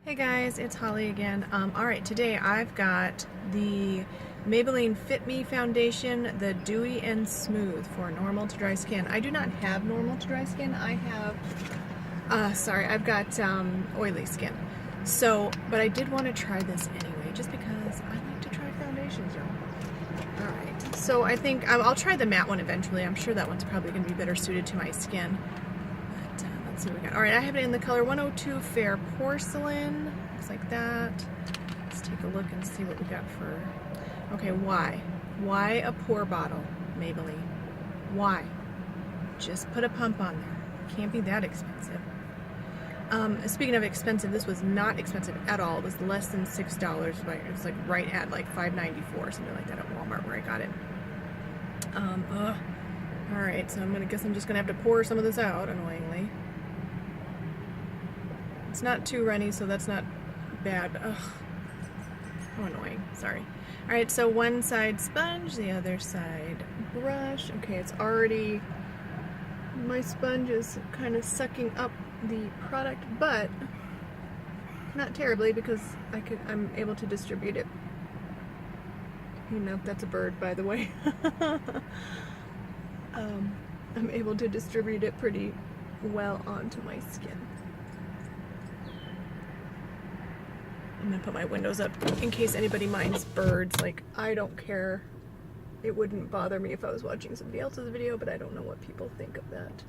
Hey guys, it's Holly again. Alright, today I've got the Maybelline Fit Me Foundation, the Dewy and Smooth for normal to dry skin. I do not have normal to dry skin. I have, I've got oily skin. So, but I did want to try this anyway, just because I like to try foundations, y'all. Alright, so I think I'll try the matte one eventually. I'm sure that one's probably going to be better suited to my skin. Let's see what we got. Alright, I have it in the color 102 Fair Porcelain. Looks like that. Let's take a look and see what we got for... Okay, why? Why a pour bottle, Maybelline? Why? Just put a pump on there. Can't be that expensive. Speaking of expensive, this was not expensive at all. It was less than $6. It was like right at like $5.94 or something like that at Walmart where I got it. Alright, so I guess I'm just going to have to pour some of this out, annoyingly. It's not too runny, so that's not bad. Ugh. How annoying. Sorry. Alright, so one side sponge, the other side brush. Okay, it's already... My sponge is kind of sucking up the product, but not terribly because I'm able to distribute it. You know, that's a bird, by the way. I'm able to distribute it pretty well onto my skin. I'm gonna put my windows up in case anybody minds birds. Like, I don't care. It wouldn't bother me if I was watching somebody else's video, but I don't know what people think of that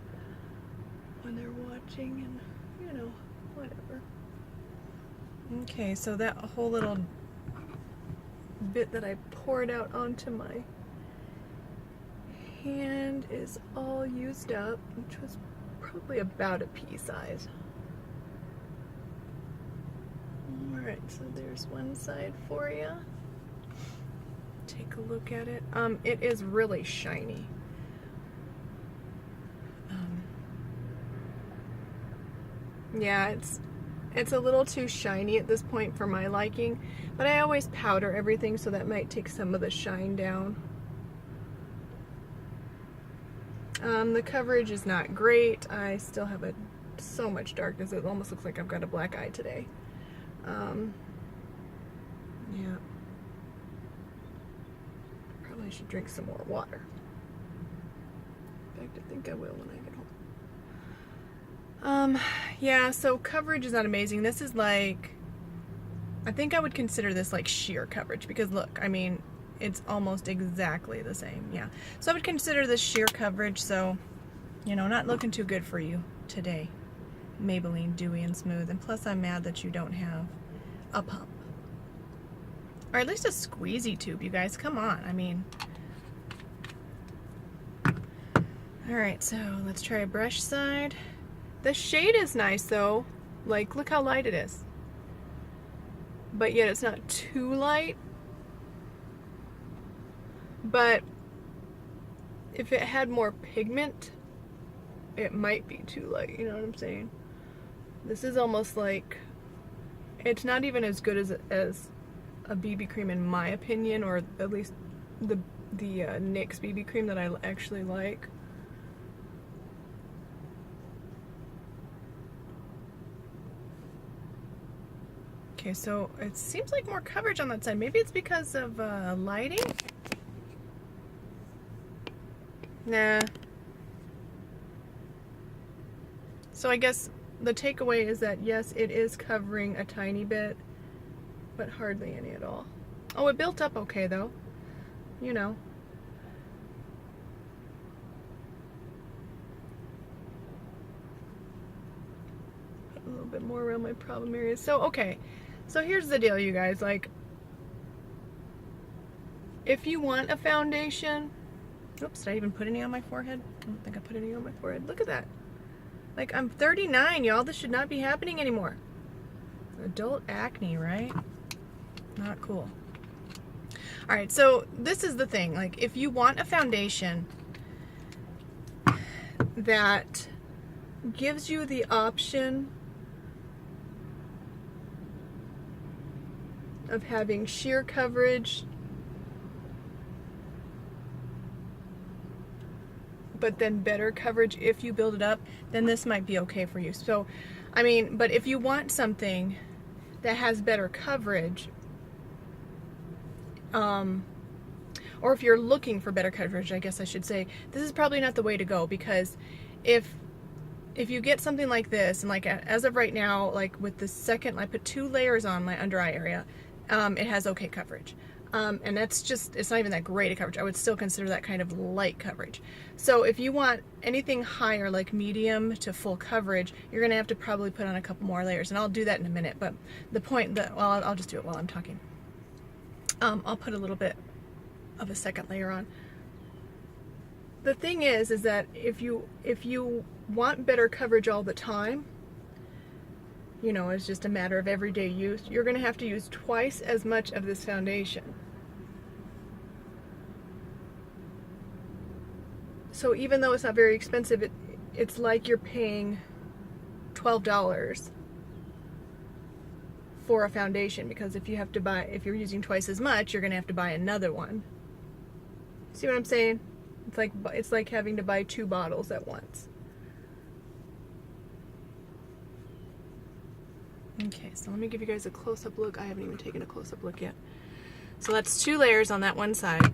when they're watching, and you know, whatever. Okay, so that whole little bit that I poured out onto my hand is all used up, which was probably about a pea size. Alright, so there's one side for you. Take a look at it. It is really shiny. Yeah, it's a little too shiny at this point for my liking, but I always powder everything, so that might take some of the shine down. The coverage is not great. I still have so much darkness, it almost looks like I've got a black eye today. Yeah. Probably should drink some more water. In fact, I think I will when I get home. Yeah, so coverage is not amazing. This is like, I think I would consider this like sheer coverage, because look, I mean, it's almost exactly the same. Yeah. So I would consider this sheer coverage, so, you know, not looking too good for you today. Maybelline Dewy and Smooth, and plus I'm mad that you don't have a pump. Or at least a squeezy tube, you guys. Come on, I mean. Alright, so let's try a brush side. The shade is nice though. Like, look how light it is. But yet it's not too light. But if it had more pigment, it might be too light, you know what I'm saying? This is almost like, it's not even as good as a BB cream in my opinion, or at least the NYX BB cream that I actually like. Okay, so it seems like more coverage on that side. Maybe it's because of lighting? Nah. So I guess the takeaway is that yes, it is covering a tiny bit, but hardly any at all. Oh, it built up okay though. You know. Put a little bit more around my problem areas. So, okay. So here's the deal, you guys. Like, if you want a foundation... Oops, did I even put any on my forehead? I don't think I put any on my forehead. Look at that. Like, I'm 39, y'all. This should not be happening anymore. Adult acne, right? Not cool. Alright, so this is the thing. Like, if you want a foundation that gives you the option of having sheer coverage, but then better coverage if you build it up, then this might be okay for you. So, I mean, but if you want something that has better coverage, or if you're looking for better coverage, I guess I should say, this is probably not the way to go, because if you get something like this, and like as of right now, like with the second, I put 2 layers on my under eye area, it has okay coverage. And that's just, it's not even that great a coverage. I would still consider that kind of light coverage. So if you want anything higher, like medium to full coverage, you're gonna have to probably put on a couple more layers, and I'll do that in a minute. But the point that, well, I'll just do it while I'm talking. I'll put a little bit of a second layer on. The thing is that if you want better coverage all the time, you know, it's just a matter of everyday use, you're going to have to use twice as much of this foundation. So even though it's not very expensive, it's like you're paying $12 for a foundation, because if you're using twice as much, you're going to have to buy another one. See what I'm saying? It's like having to buy 2 bottles at once. Okay, so let me give you guys a close-up look. I haven't even taken a close-up look yet. So that's 2 layers on that one side.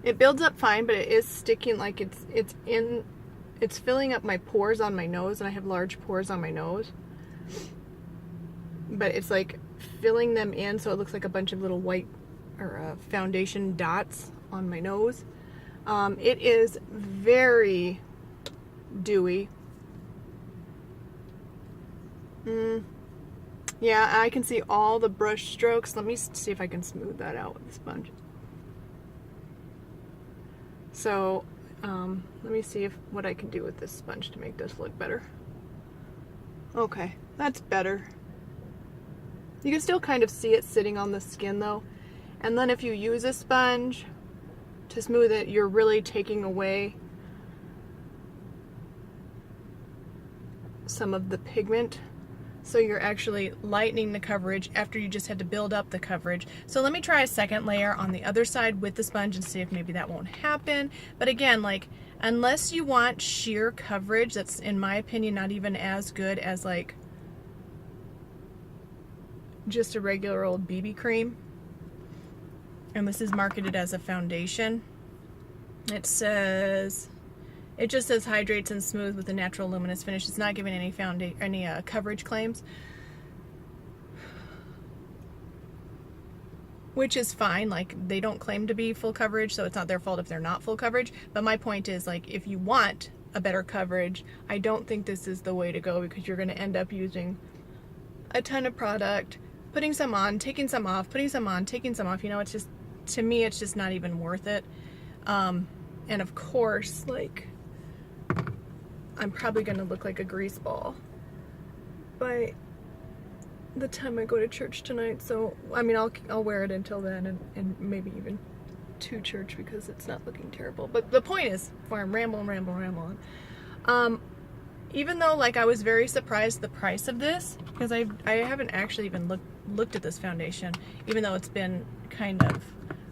It builds up fine, but it is sticking, like it's filling up my pores on my nose, and I have large pores on my nose. But it's like filling them in, so it looks like a bunch of little white or foundation dots on my nose. It is very dewy. Yeah, I can see all the brush strokes. Let me see if I can smooth that out with the sponge. So, let me see what I can do with this sponge to make this look better. Okay, that's better. You can still kind of see it sitting on the skin though. And then if you use a sponge to smooth it, you're really taking away some of the pigment. So you're actually lightening the coverage after you just had to build up the coverage. So let me try a second layer on the other side with the sponge and see if maybe that won't happen. But again, like, unless you want sheer coverage, that's in my opinion not even as good as like just a regular old BB cream. And this is marketed as a foundation. It just says hydrates and smooth with a natural luminous finish. It's not giving any coverage claims, which is fine. Like, they don't claim to be full coverage, so it's not their fault if they're not full coverage. But my point is, like, if you want a better coverage, I don't think this is the way to go, because you're going to end up using a ton of product, putting some on, taking some off, putting some on, taking some off. You know, it's just, to me, it's just not even worth it. And of course, like, I'm probably going to look like a grease ball by the time I go to church tonight. So, I mean, I'll wear it until then, and maybe even to church, because it's not looking terrible. But the point is, before I'm rambling, even though, like, I was very surprised at the price of this, because I haven't actually even looked at this foundation, even though it's been kind of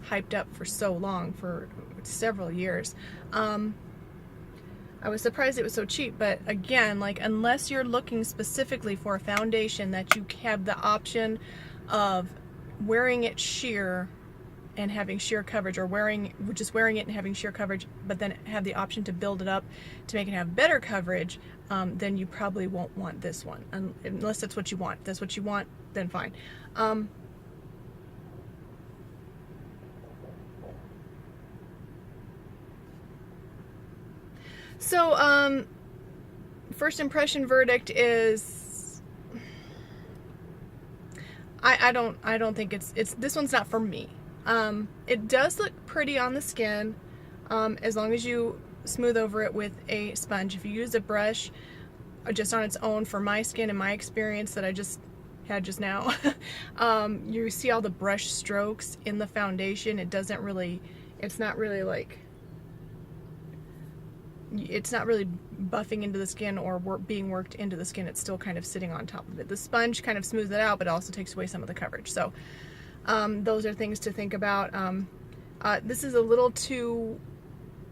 hyped up for so long, for several years. I was surprised it was so cheap. But again, like, unless you're looking specifically for a foundation that you have the option of wearing it sheer and having sheer coverage, or just wearing it and having sheer coverage, but then have the option to build it up to make it have better coverage, then you probably won't want this one, unless that's what you want. If that's what you want, then fine. So, first impression verdict is, I don't think it's this one's not for me. It does look pretty on the skin, as long as you smooth over it with a sponge. If you use a brush just on its own, for my skin and my experience that I just had just now, you see all the brush strokes in the foundation. It's not really buffing into the skin or being worked into the skin. It's still kind of sitting on top of it. The sponge kind of smooths it out, but it also takes away some of the coverage. So those are things to think about. This is a little too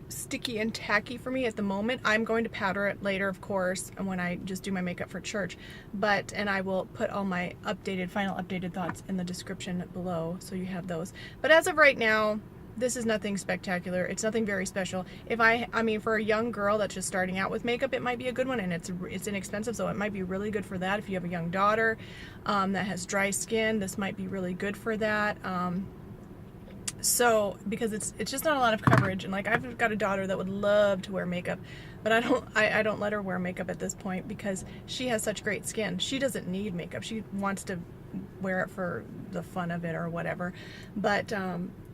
sticky and tacky for me at the moment. I'm going to powder it later, of course, and when I just do my makeup for church. And I will put all my final updated thoughts in the description below, so you have those. But as of right now, this is nothing spectacular. It's nothing very special. I mean, for a young girl that's just starting out with makeup, it might be a good one, and it's inexpensive, so it might be really good for that. If you have a young daughter that has dry skin, this might be really good for that. So, because it's just not a lot of coverage, and like I've got a daughter that would love to wear makeup, but I don't let her wear makeup at this point because she has such great skin. She doesn't need makeup. She wants to wear it for the fun of it or whatever, but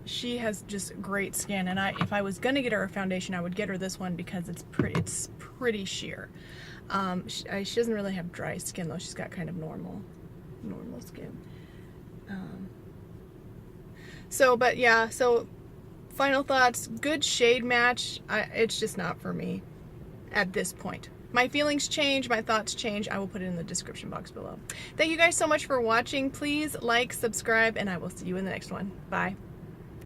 she has just great skin, and if I was gonna get her a foundation, I would get her this one because it's pretty sheer. She doesn't really have dry skin though. She's got kind of normal skin. But yeah, so final thoughts, good shade match. It's just not for me at this point. My feelings change, my thoughts change. I will put it in the description box below. Thank you guys so much for watching. Please like, subscribe, and I will see you in the next one. Bye.